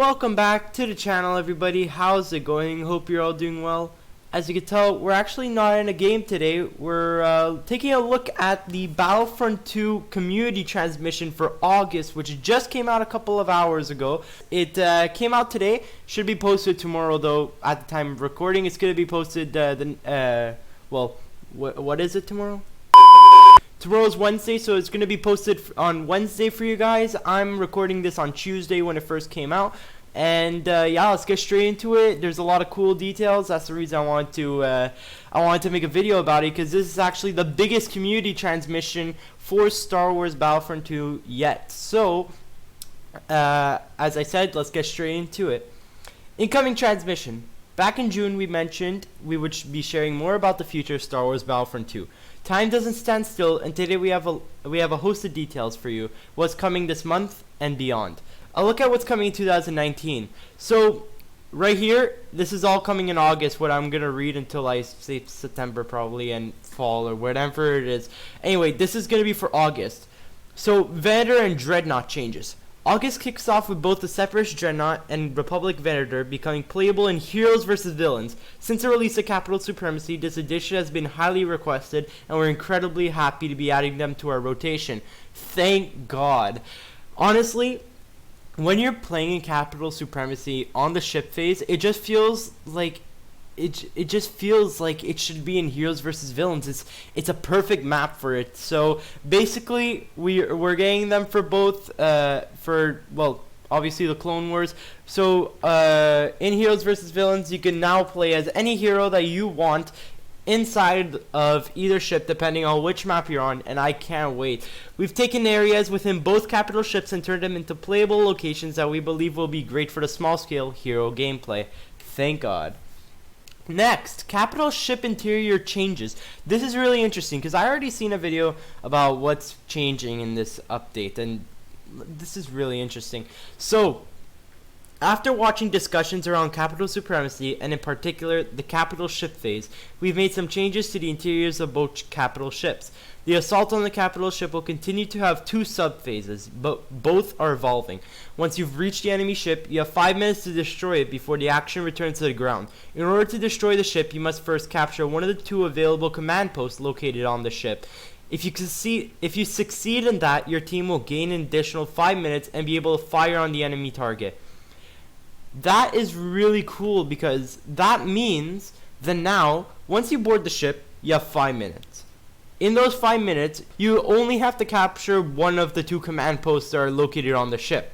welcome back to the channel, everybody. How's it going? Hope you're all doing well. As you can tell, we're actually not in a game today. We're taking a look at the Battlefront 2 community transmission for August, which just came out a couple of hours ago. It came out today. Should be posted tomorrow, though. At the time of recording, it's going to be posted. What is it tomorrow? Tomorrow's Wednesday, so it's going to be posted on Wednesday for you guys. I'm recording this on Tuesday when it first came out. And yeah, let's get straight into it. There's a lot of cool details. That's the reason I wanted to make a video about it, because this is actually the biggest community transmission for Star Wars Battlefront 2 yet. So, as I said, let's get straight into it. Incoming transmission. Back in June, we mentioned we would be sharing more about the future of Star Wars Battlefront 2. Time doesn't stand still, and today we have a host of details for you. What's coming this month and beyond. A look at what's coming in 2019. So, right here, this is all coming in August, what I'm going to read until I say September probably, and fall, or whatever it is. Anyway, this is going to be for August. So, Venator and Dreadnought changes. August kicks off with both the Separatist Dreadnought and Republic Venator becoming playable in Heroes vs. Villains. Since the release of Capital Supremacy, this edition has been highly requested, and we're incredibly happy to be adding them to our rotation. Thank God. Honestly, when you're playing in Capital Supremacy on the ship phase, it just feels like it should be in Heroes vs. Villains. It's a perfect map for it. So basically, we're getting them for both obviously the Clone Wars. So in Heroes vs. Villains, you can now play as any hero that you want inside of either ship, depending on which map you're on, and I can't wait. We've taken areas within both capital ships and turned them into playable locations that we believe will be great for the small scale hero gameplay. Thank God. Next, capital ship interior changes. This is really interesting because I already seen a video about what's changing in this update, and this is really interesting. So, after watching discussions around Capital Supremacy, and in particular the Capital Ship phase, we've made some changes to the interiors of both Capital ships. The assault on the Capital ship will continue to have two sub-phases, but both are evolving. Once you've reached the enemy ship, you have 5 minutes to destroy it before the action returns to the ground. In order to destroy the ship, you must first capture one of the two available command posts located on the ship. If you succeed in that, your team will gain an additional 5 minutes and be able to fire on the enemy target. That is really cool, because that means that now, once you board the ship, you have 5 minutes. In those 5 minutes, you only have to capture one of the two command posts that are located on the ship.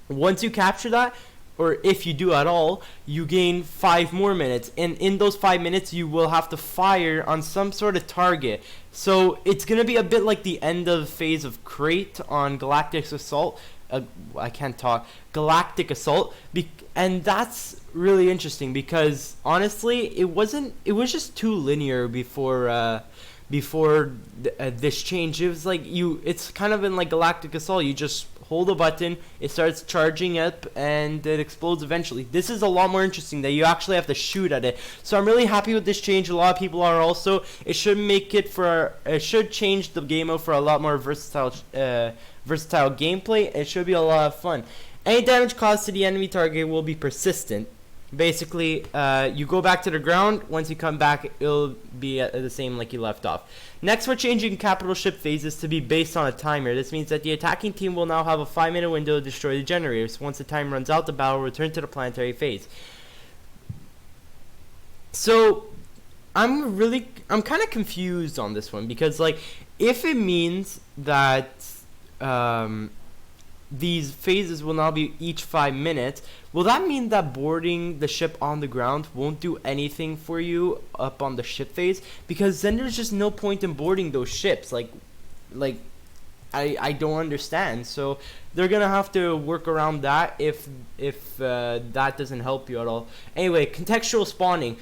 Once you capture that, or if you do at all, you gain 5 more minutes. And in those 5 minutes, you will have to fire on some sort of target. So it's going to be a bit like the end of phase of Crate on Galactic Assault. Galactic Assault, and that's really interesting because honestly, it was just too linear before this change. It was like it's kind of in like Galactic Assault. You just hold a button, it starts charging up, and it explodes eventually. This is a lot more interesting that you actually have to shoot at it. So I'm really happy with this change. A lot of people are also. It should change the game mode for a lot more versatile gameplay. It should be a lot of fun. Any damage caused to the enemy target will be persistent. Basically, you go back to the ground. Once you come back, it'll be the same like you left off. Next, we're changing capital ship phases to be based on a timer. This means that the attacking team will now have a 5-minute window to destroy the generators. Once the time runs out, the battle will return to the planetary phase. So, I'm kind of confused on this one, because like, if it means that these phases will now be each 5 minutes, will that mean that boarding the ship on the ground won't do anything for you up on the ship phase? Because then there's just no point in boarding those ships. I don't understand. So they're gonna have to work around that if that doesn't help you at all. Anyway, contextual spawning.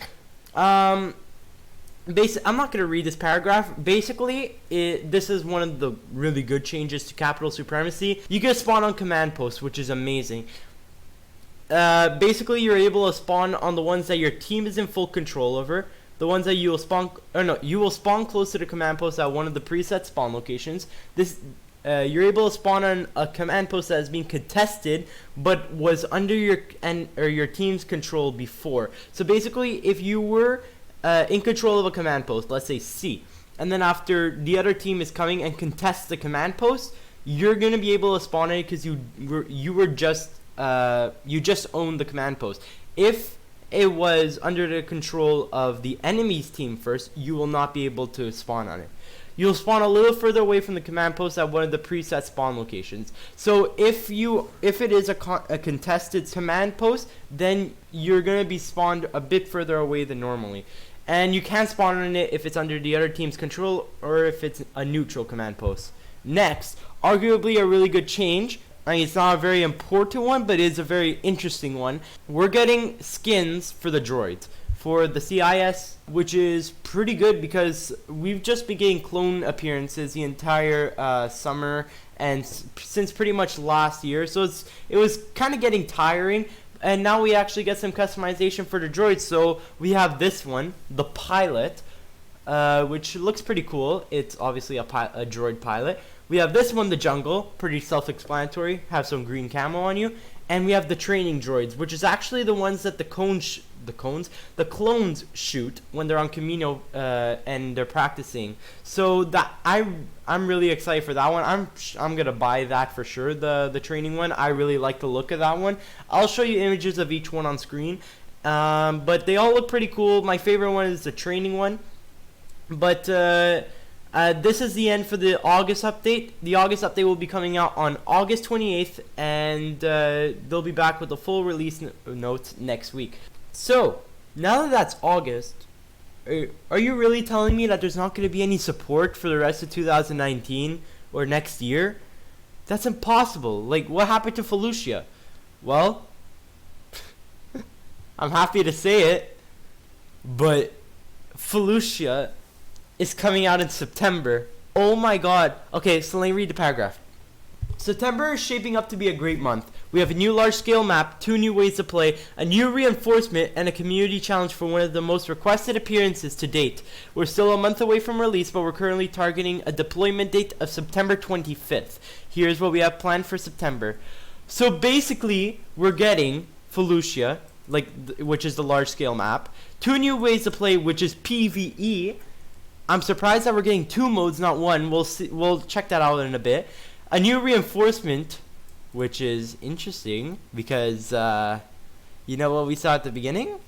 I'm not going to read this paragraph. Basically, this is one of the really good changes to Capital Supremacy. You can spawn on command posts, which is amazing. Basically, you're able to spawn on the ones that your team is in full control over. The ones that you will spawn close to the command post at one of the preset spawn locations. you're able to spawn on a command post that is being contested, but was under your team's control before. So basically, if you were in control of a command post, let's say C, and then after the other team is coming and contests the command post, you're gonna be able to spawn it because you just owned the command post. If it was under the control of the enemy's team first, you will not be able to spawn on it. You'll spawn a little further away from the command post at one of the preset spawn locations. So if it is a contested command post, then you're gonna be spawned a bit further away than normally. And you can't spawn on it if it's under the other team's control or if it's a neutral command post. Next, arguably a really good change. I mean, it's not a very important one, but it is a very interesting one. We're getting skins for the droids, for the CIS, which is pretty good because we've just been getting clone appearances the entire summer and since pretty much last year. So it was kind of getting tiring, and now we actually get some customization for the droids. So we have this one, the pilot, which looks pretty cool. It's obviously a droid pilot. We have this one, the jungle, pretty self-explanatory, have some green camo on you. And we have the training droids, which is actually the ones that the clones shoot when they're on Camino and they're practicing. So that I'm really excited for that one. I'm gonna buy that for sure. The training one. I really like the look of that one. I'll show you images of each one on screen, but they all look pretty cool. My favorite one is the training one, but. This is the end for the August update. The August update will be coming out on August 28th, and they'll be back with the full release notes next week. So, now that that's August, are you really telling me that there's not going to be any support for the rest of 2019 or next year? That's impossible. Like, what happened to Felucia? Well, I'm happy to say it, but Felucia is coming out in September. Oh my god. Okay, so let me read the paragraph. September is shaping up to be a great month. We have a new large-scale map, 2 new ways to play, a new reinforcement, and a community challenge for one of the most requested appearances to date. We're still a month away from release, but we're currently targeting a deployment date of September 25th. Here's what we have planned for September. So basically, we're getting Felucia, which is the large-scale map, 2 new ways to play, which is PvE. I'm surprised that we're getting 2 modes, not 1. We'll see. We'll check that out in a bit. A new reinforcement, which is interesting because you know what we saw at the beginning?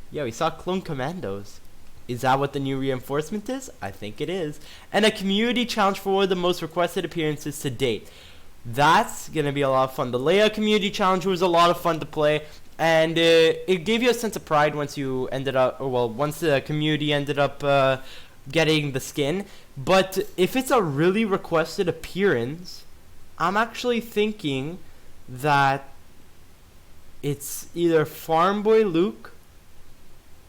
Yeah, we saw clone Commandos. Is that what the new reinforcement is? I think it is. And a community challenge for one of the most requested appearances to date. That's gonna be a lot of fun. The Leia community challenge was a lot of fun to play. And it gave you a sense of pride once once the community ended up getting the skin. But if it's a really requested appearance, I'm actually thinking that it's either Farm Boy Luke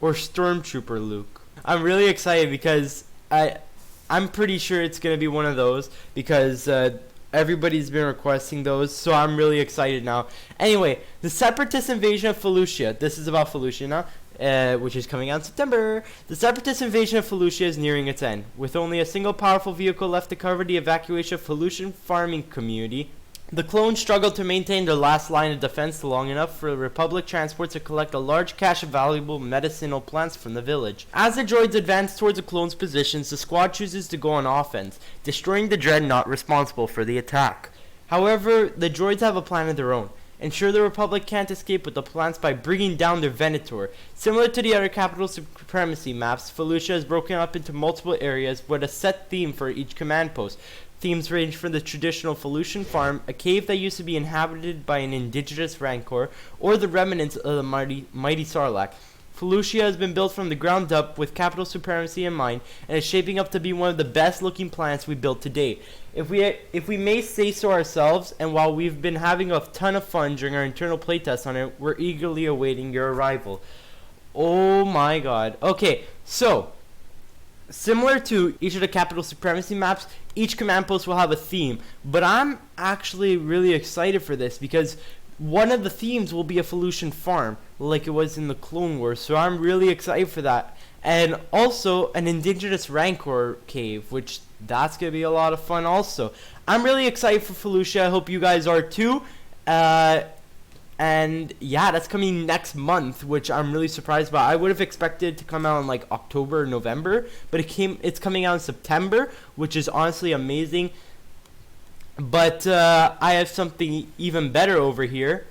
or Stormtrooper Luke. I'm really excited because I'm pretty sure it's going to be one of those because everybody's been requesting those, so I'm really excited now. Anyway, the Separatist invasion of Felucia. This is about Felucia now. Which is coming out in September. The Separatist invasion of Felucia is nearing its end. With only a single powerful vehicle left to cover the evacuation of Felucian farming community, the clones struggled to maintain their last line of defense long enough for the Republic transport to collect a large cache of valuable medicinal plants from the village. As the droids advance towards the clones' positions, the squad chooses to go on offense, destroying the dreadnought responsible for the attack. However, the droids have a plan of their own. Ensure the Republic can't escape with the plants by bringing down their Venator. Similar to the other capital supremacy maps, Felucia is broken up into multiple areas with a set theme for each command post. Themes range from the traditional Felucian farm, a cave that used to be inhabited by an indigenous rancor, or the remnants of the mighty Sarlacc. Felucia has been built from the ground up with capital supremacy in mind, and is shaping up to be one of the best looking plants we built to date. If we may say so ourselves, and while we've been having a ton of fun during our internal playtest on it, we're eagerly awaiting your arrival. Oh my god. Okay, so similar to each of the capital supremacy maps, each command post will have a theme, but I'm actually really excited for this because one of the themes will be a Felucian farm, like it was in the Clone Wars, so I'm really excited for that. And also an indigenous rancor cave, which That's going to be a lot of fun also. I'm really excited for Felucia. I hope you guys are too. And yeah, that's coming next month, which I'm really surprised about. I would have expected it to come out in like October or November, but it's coming out in September, which is honestly amazing. But I have something even better over here.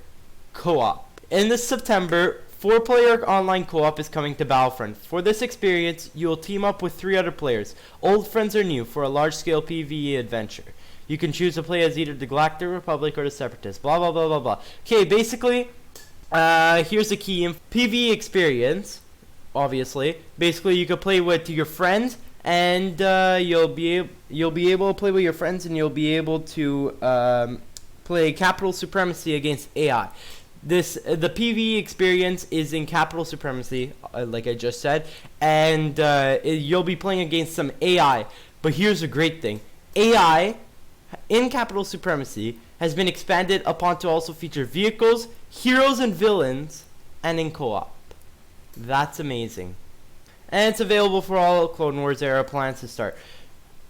Co-op. In this September, 4-player online co-op is coming to Battlefront. For this experience, you will team up with 3 other players, old friends or new, for a large-scale PvE adventure. You can choose to play as either the Galactic Republic or the Separatists. Blah, blah, blah, blah, blah. Okay, basically, here's the key. In PvE experience, obviously. Basically, you can play with your friends, and you'll be able to play with your friends, and you'll be able to play Capital Supremacy against AI. The PvE experience is in Capital Supremacy, like I just said, and you'll be playing against some AI. But here's the great thing: AI in Capital Supremacy has been expanded upon to also feature vehicles, heroes and villains, and in co-op. That's amazing. And it's available for all Clone Wars era plans to start,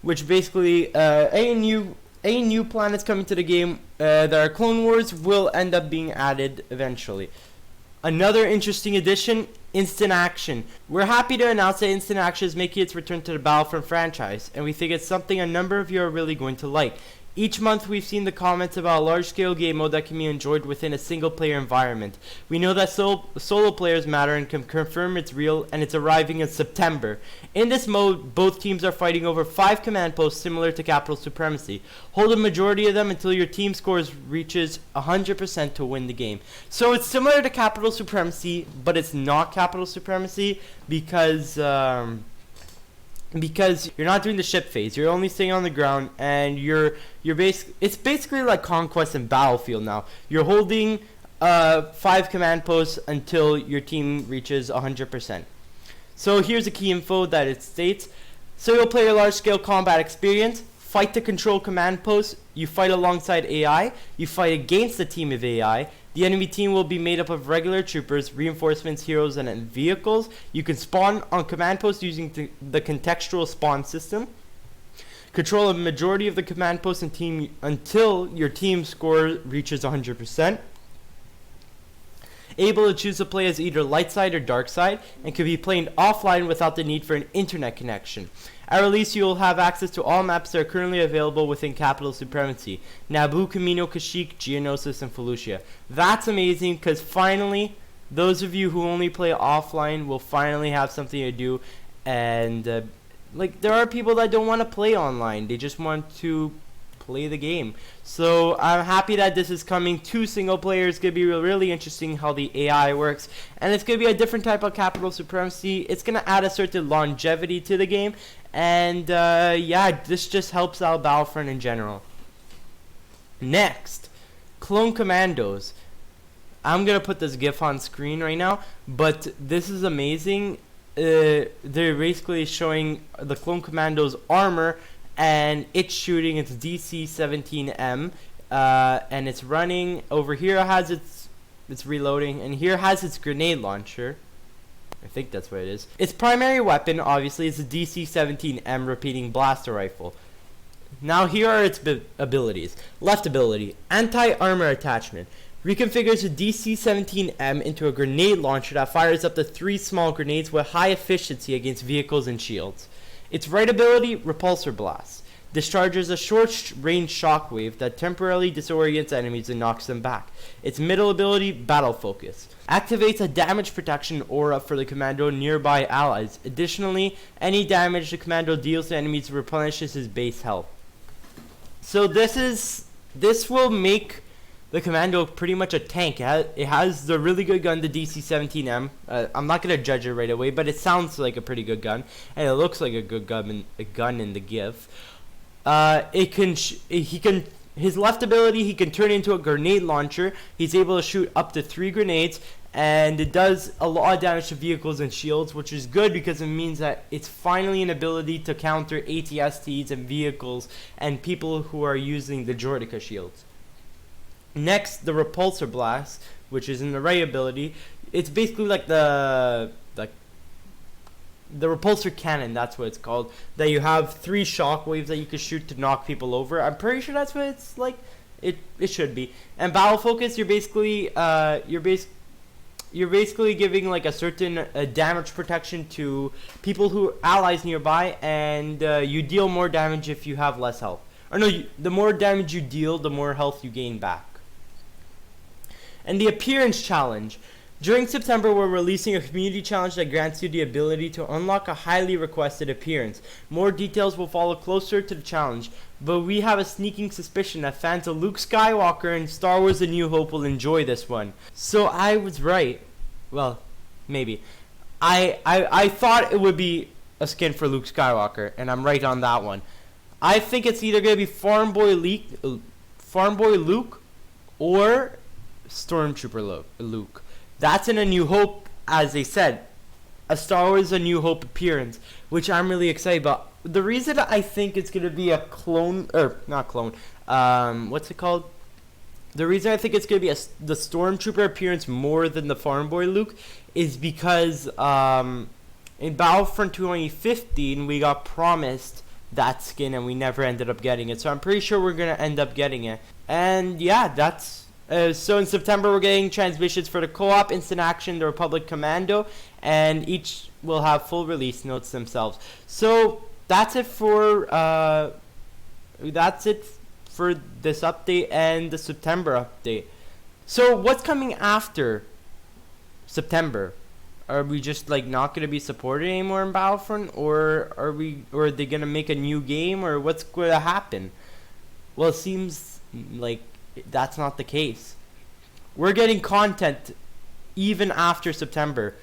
which basically any new planets coming to the game that are Clone Wars will end up being added eventually. Another interesting addition, Instant Action. We're happy to announce that Instant Action is making its return to the Battlefront franchise, and we think it's something a number of you are really going to like. Each month we've seen the comments about a large-scale game mode that can be enjoyed within a single-player environment. We know that solo players matter and can confirm it's real, and it's arriving in September. In this mode, both teams are fighting over 5 command posts similar to Capital Supremacy. Hold a majority of them until your team scores reaches 100% to win the game. So it's similar to Capital Supremacy, but it's not Capital Supremacy because you're not doing the ship phase. You're only staying on the ground, and it's basically like Conquest and Battlefield now. You're holding 5 command posts until your team reaches 100%. So here's the key info that it states. So you'll play a large-scale combat experience, fight to control command posts, you fight alongside AI, you fight against a team of AI. The enemy team will be made up of regular troopers, reinforcements, heroes, and vehicles. You can spawn on command posts using the contextual spawn system. Control a majority of the command posts and team until your team score reaches 100%. Able to choose to play as either light side or dark side, and can be played offline without the need for an internet connection. At release, you will have access to all maps that are currently available within Capital Supremacy: Naboo, Camino, Kashyyyk, Geonosis, and Felucia. That's amazing, because finally, those of you who only play offline will finally have something to do. And there are people that don't want to play online; they just want to play the game. So I'm happy that this is coming to single player. It's going to be really interesting how the AI works, and it's going to be a different type of Capital Supremacy. It's going to add a certain longevity to the game, and yeah, this just helps out Battlefront in general. Next, Clone Commandos. I'm going to put this GIF on screen right now, but this is amazing. They're basically showing the Clone Commandos armor, and it's shooting its DC-17M, and it's running. Over here has it's reloading, and here has its grenade launcher. I think that's what it is. Its primary weapon, obviously, is the DC-17M repeating blaster rifle. Now here are its abilities. Left ability, anti-armor attachment. Reconfigures the DC-17M into a grenade launcher that fires up to 3 small grenades with high efficiency against vehicles and shields. Its right ability, Repulsor Blast, discharges a short-range shockwave that temporarily disorients enemies and knocks them back. Its middle ability, Battle Focus, activates a damage protection aura for the commando nearby allies. Additionally, any damage the commando deals to enemies replenishes his base health. So this will make the commando pretty much a tank. It has the really good gun, the DC-17M. I'm not going to judge it right away, but it sounds like a pretty good gun, and it looks like a good gun in the GIF. His left ability, he can turn into a grenade launcher. He's able to shoot up to 3 grenades, and it does a lot of damage to vehicles and shields, which is good because it means that it's finally an ability to counter ATSTs and vehicles and people who are using the Jordica shields. Next, the Repulsor Blast, which is in the right ability. It's basically like the repulsor cannon, that's what it's called, that you have 3 shockwaves that you can shoot to knock people over. I'm pretty sure that's what it's like. It should be. And battle focus, you're basically giving like a certain damage protection to people who allies nearby, and you deal more damage if you have less health. Or no, the more damage you deal, the more health you gain back. And the appearance challenge. During September, we're releasing a community challenge that grants you the ability to unlock a highly requested appearance. More details will follow closer to the challenge, but we have a sneaking suspicion that fans of Luke Skywalker and Star Wars A New Hope will enjoy this one. So I was right. Well, maybe. I thought it would be a skin for Luke Skywalker, and I'm right on that one. I think it's either going to be Farm Boy Luke or Stormtrooper Luke. That's in A New Hope, as they said. A Star Wars A New Hope appearance, which I'm really excited about. The reason I think it's going to be a clone, or not clone, what's it called? The reason I think it's going to be the Stormtrooper appearance more than the Farm Boy Luke is because in Battlefront 2015, we got promised that skin and we never ended up getting it. So I'm pretty sure we're going to end up getting it. And yeah, that's... so in September, we're getting transmissions for the co-op, instant action, the Republic Commando, and each will have full release notes themselves. So that's it for this update and the September update. So what's coming after September? Are we just like not going to be supported anymore in Battlefront, or are they going to make a new game, or what's going to happen? Well, it seems like that's not the case. We're getting content even after September.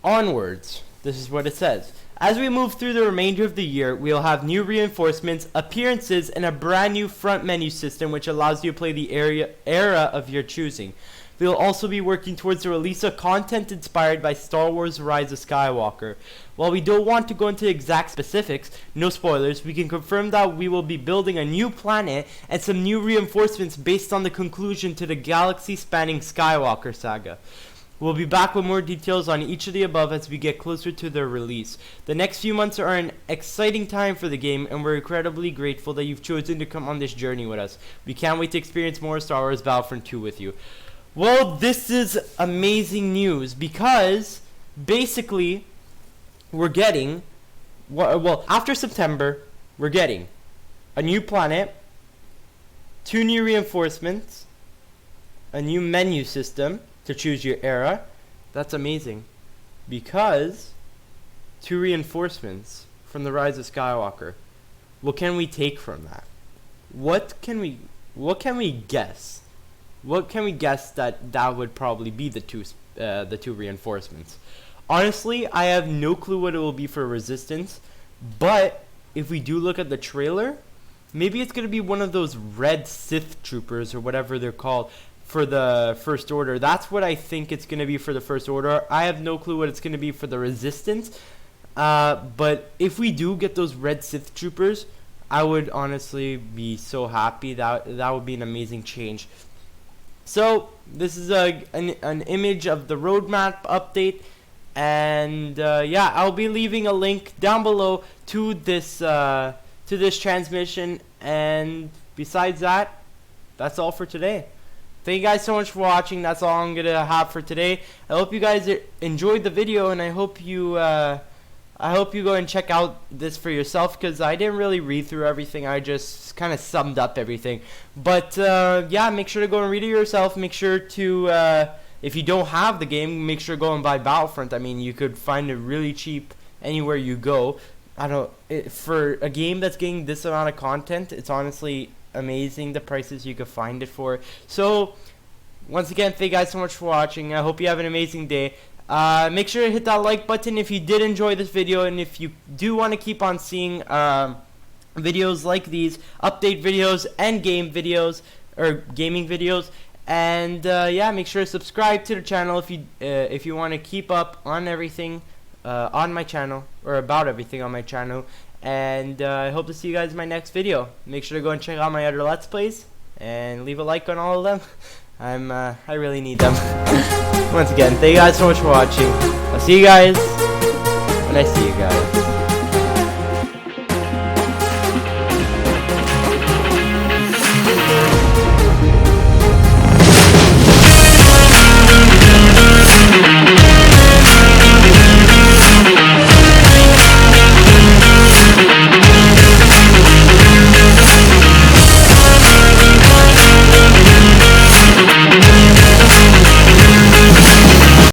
Onwards, this is what it says. As we move through the remainder of the year, we'll have new reinforcements, appearances, and a brand new front menu system which allows you to play the era of your choosing. We'll also be working towards the release of content inspired by Star Wars Rise of Skywalker. While we don't want to go into exact specifics, no spoilers, we can confirm that we will be building a new planet and some new reinforcements based on the conclusion to the galaxy-spanning Skywalker saga. We'll be back with more details on each of the above as we get closer to their release. The next few months are an exciting time for the game, and we're incredibly grateful that you've chosen to come on this journey with us. We can't wait to experience more Star Wars Battlefront 2 with you. Well, this is amazing news because basically we're getting, well, after September, we're getting a new planet, 2 new reinforcements, a new menu system to choose your era. That's amazing because 2 reinforcements from the Rise of Skywalker. What can we take from that? What can we guess? What can we guess that would probably be the two reinforcements? Honestly, I have no clue what it will be for Resistance, but if we do look at the trailer, maybe it's going to be one of those red Sith troopers or whatever they're called for the First Order. That's what I think it's going to be for the First Order. I have no clue what it's going to be for the Resistance, but if we do get those red Sith troopers, I would honestly be so happy. That would be an amazing change. So this is an image of the roadmap update, and yeah, I'll be leaving a link down below to this transmission. And besides that, that's all for today. Thank you guys so much for watching. That's all I'm gonna have for today. I hope you guys enjoyed the video, and I hope you go and check out this for yourself, because I didn't really read through everything. I just kind of summed up everything. But yeah, make sure to go and read it yourself. Make sure to, if you don't have the game, make sure to go and buy Battlefront. I mean, you could find it really cheap anywhere you go. For a game that's getting this amount of content, it's honestly amazing the prices you could find it for. So once again, thank you guys so much for watching. I hope you have an amazing day. Make sure to hit that like button if you did enjoy this video, and if you do want to keep on seeing videos like these, update videos and game videos or gaming videos. And yeah, make sure to subscribe to the channel if you want to keep up on everything on my channel, or about everything on my channel. And I hope to see you guys in my next video. Make sure to go and check out my other Let's Plays and leave a like on all of them. I really need them. Once again, thank you guys so much for watching. I'll see you guys when I see you guys.